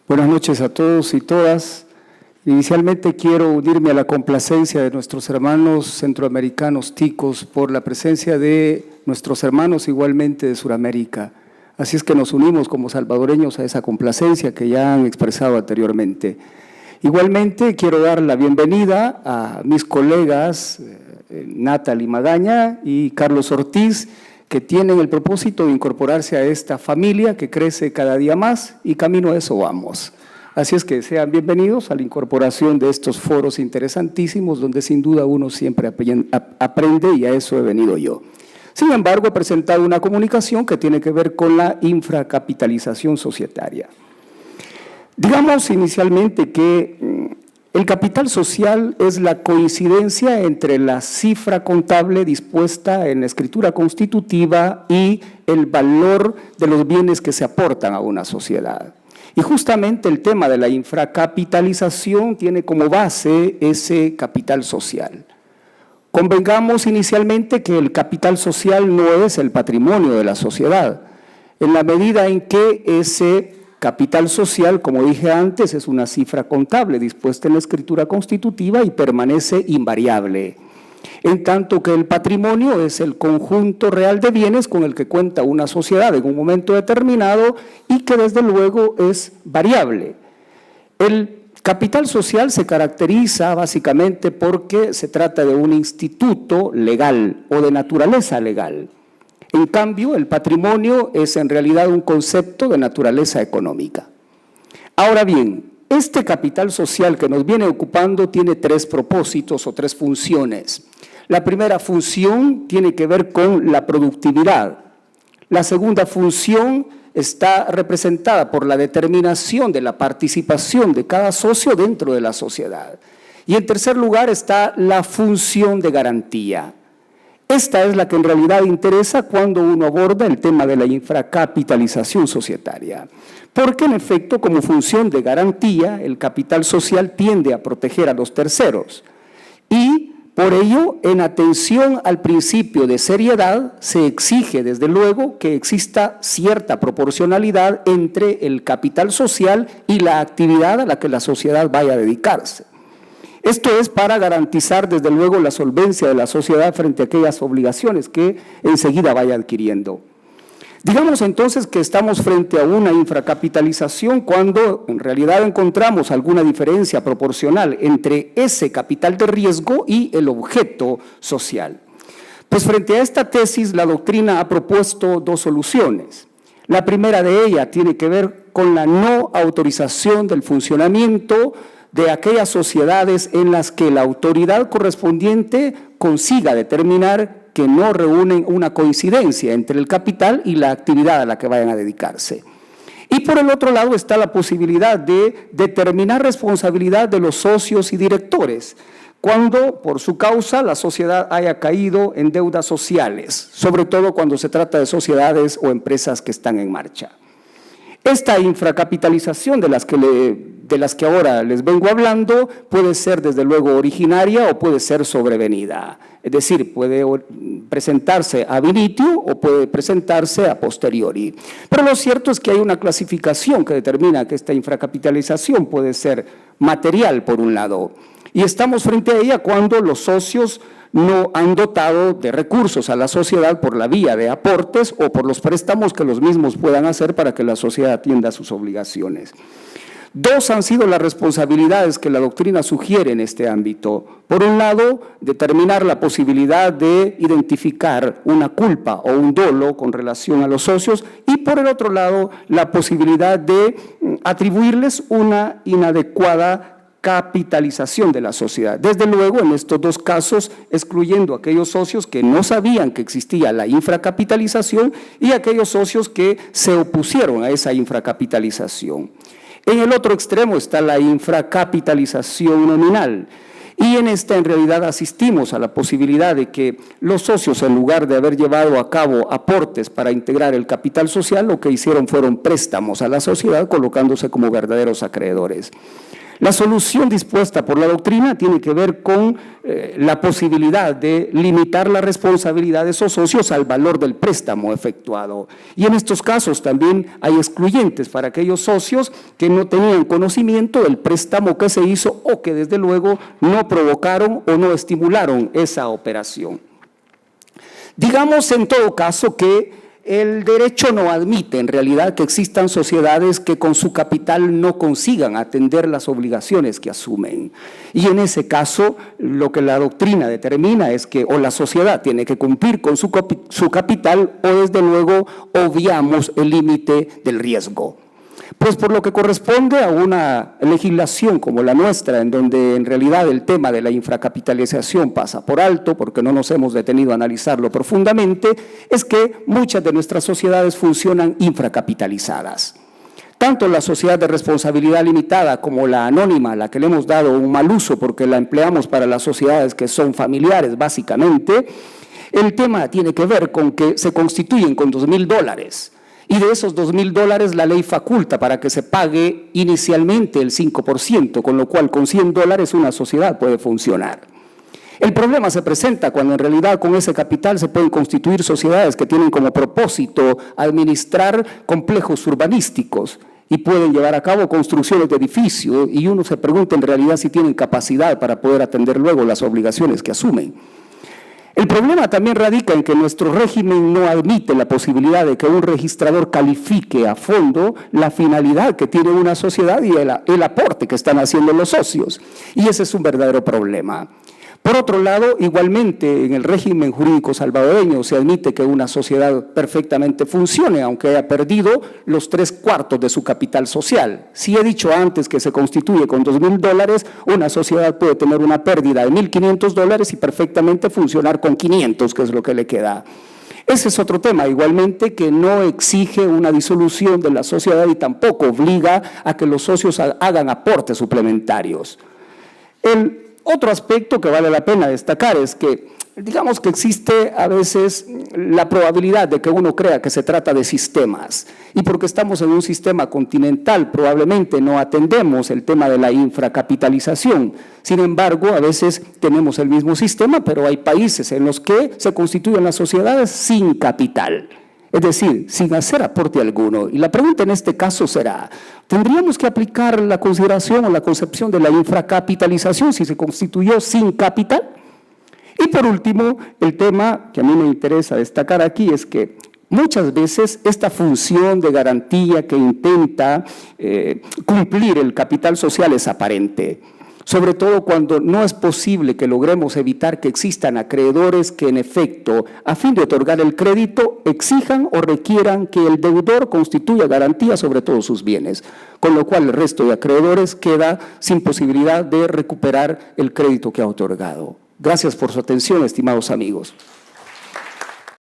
Buenas noches a todos y todas. Inicialmente quiero unirme a la complacencia de nuestros hermanos centroamericanos ticos por la presencia de nuestros hermanos igualmente de Sudamérica. Así es que nos unimos como salvadoreños a esa complacencia que ya han expresado anteriormente. Igualmente quiero dar la bienvenida a mis colegas Natalie Magaña y Carlos Ortiz, que tienen el propósito de incorporarse a esta familia que crece cada día más y camino a eso vamos. Así es que sean bienvenidos a la incorporación de estos foros interesantísimos donde sin duda uno siempre aprende y a eso he venido yo. Sin embargo, he presentado una comunicación que tiene que ver con la infracapitalización societaria. Digamos inicialmente que el capital social es la coincidencia entre la cifra contable dispuesta en la escritura constitutiva y el valor de los bienes que se aportan a una sociedad. Y justamente el tema de la infracapitalización tiene como base ese capital social. Convengamos inicialmente que el capital social no es el patrimonio de la sociedad, en la medida en que ese capital social, como dije antes, es una cifra contable dispuesta en la escritura constitutiva y permanece invariable. En tanto que el patrimonio es el conjunto real de bienes con el que cuenta una sociedad en un momento determinado y que desde luego es variable. El capital social se caracteriza básicamente porque se trata de un instituto legal o de naturaleza legal. En cambio, el patrimonio es en realidad un concepto de naturaleza económica. Ahora bien, este capital social que nos viene ocupando tiene tres propósitos o tres funciones. La primera función tiene que ver con la productividad. La segunda función está representada por la determinación de la participación de cada socio dentro de la sociedad. Y en tercer lugar está la función de garantía. Esta es la que en realidad interesa cuando uno aborda el tema de la infracapitalización societaria. Porque en efecto, como función de garantía, el capital social tiende a proteger a los terceros. Y por ello, en atención al principio de seriedad, se exige desde luego que exista cierta proporcionalidad entre el capital social y la actividad a la que la sociedad vaya a dedicarse. Esto es para garantizar desde luego la solvencia de la sociedad frente a aquellas obligaciones que enseguida vaya adquiriendo. Digamos entonces que estamos frente a una infracapitalización cuando en realidad encontramos alguna diferencia proporcional entre ese capital de riesgo y el objeto social. Pues frente a esta tesis la doctrina ha propuesto dos soluciones. La primera de ellas tiene que ver con la no autorización del funcionamiento de aquellas sociedades en las que la autoridad correspondiente consiga determinar que no reúnen una coincidencia entre el capital y la actividad a la que vayan a dedicarse. Y por el otro lado está la posibilidad de determinar responsabilidad de los socios y directores, cuando por su causa la sociedad haya caído en deudas sociales, sobre todo cuando se trata de sociedades o empresas que están en marcha. Esta infracapitalización de las que ahora les vengo hablando puede ser desde luego originaria o puede ser sobrevenida. Es decir, puede presentarse ab initio o puede presentarse a posteriori. Pero lo cierto es que hay una clasificación que determina que esta infracapitalización puede ser material por un lado. Y estamos frente a ella cuando los socios no han dotado de recursos a la sociedad por la vía de aportes o por los préstamos que los mismos puedan hacer para que la sociedad atienda sus obligaciones. Dos han sido las responsabilidades que la doctrina sugiere en este ámbito. Por un lado, determinar la posibilidad de identificar una culpa o un dolo con relación a los socios y por el otro lado, la posibilidad de atribuirles una inadecuada capitalización de la sociedad. Desde luego, en estos dos casos, excluyendo aquellos socios que no sabían que existía la infracapitalización y aquellos socios que se opusieron a esa infracapitalización. En el otro extremo está la infracapitalización nominal. Y en esta en realidad asistimos a la posibilidad de que los socios, en lugar de haber llevado a cabo aportes para integrar el capital social, lo que hicieron fueron préstamos a la sociedad colocándose como verdaderos acreedores. La solución dispuesta por la doctrina tiene que ver con la posibilidad de limitar la responsabilidad de esos socios al valor del préstamo efectuado. Y en estos casos también hay excluyentes para aquellos socios que no tenían conocimiento del préstamo que se hizo o que desde luego no provocaron o no estimularon esa operación. Digamos en todo caso que el derecho no admite en realidad que existan sociedades que con su capital no consigan atender las obligaciones que asumen. Y en ese caso, lo que la doctrina determina es que o la sociedad tiene que cumplir con su capital o desde luego obviamos el límite del riesgo. Pues por lo que corresponde a una legislación como la nuestra, en donde en realidad el tema de la infracapitalización pasa por alto, porque no nos hemos detenido a analizarlo profundamente, es que muchas de nuestras sociedades funcionan infracapitalizadas. Tanto la sociedad de responsabilidad limitada como la anónima, a la que le hemos dado un mal uso porque la empleamos para las sociedades que son familiares básicamente, el tema tiene que ver con que se constituyen con $2.000. Y de esos $2.000 la ley faculta para que se pague inicialmente el 5%, con lo cual con $100 una sociedad puede funcionar. El problema se presenta cuando en realidad con ese capital se pueden constituir sociedades que tienen como propósito administrar complejos urbanísticos y pueden llevar a cabo construcciones de edificios y uno se pregunta en realidad si tienen capacidad para poder atender luego las obligaciones que asumen. El problema también radica en que nuestro régimen no admite la posibilidad de que un registrador califique a fondo la finalidad que tiene una sociedad y el aporte que están haciendo los socios. Y ese es un verdadero problema. Por otro lado, igualmente en el régimen jurídico salvadoreño se admite que una sociedad perfectamente funcione, aunque haya perdido los 3/4 de su capital social. Si he dicho antes que se constituye con $2.000, una sociedad puede tener una pérdida de $1.500 y perfectamente funcionar con 500, que es lo que le queda. Ese es otro tema, igualmente, que no exige una disolución de la sociedad y tampoco obliga a que los socios hagan aportes suplementarios. Otro aspecto que vale la pena destacar es que, digamos que existe a veces la probabilidad de que uno crea que se trata de sistemas y porque estamos en un sistema continental probablemente no atendemos el tema de la infracapitalización. Sin embargo, a veces tenemos el mismo sistema, pero hay países en los que se constituyen las sociedades sin capital. Es decir, sin hacer aporte alguno. Y la pregunta en este caso será, ¿tendríamos que aplicar la consideración o la concepción de la infracapitalización si se constituyó sin capital? Y por último, el tema que a mí me interesa destacar aquí es que muchas veces esta función de garantía que intenta cumplir el capital social es aparente. Sobre todo cuando no es posible que logremos evitar que existan acreedores que en efecto, a fin de otorgar el crédito, exijan o requieran que el deudor constituya garantía sobre todos sus bienes, con lo cual el resto de acreedores queda sin posibilidad de recuperar el crédito que ha otorgado. Gracias por su atención, estimados amigos.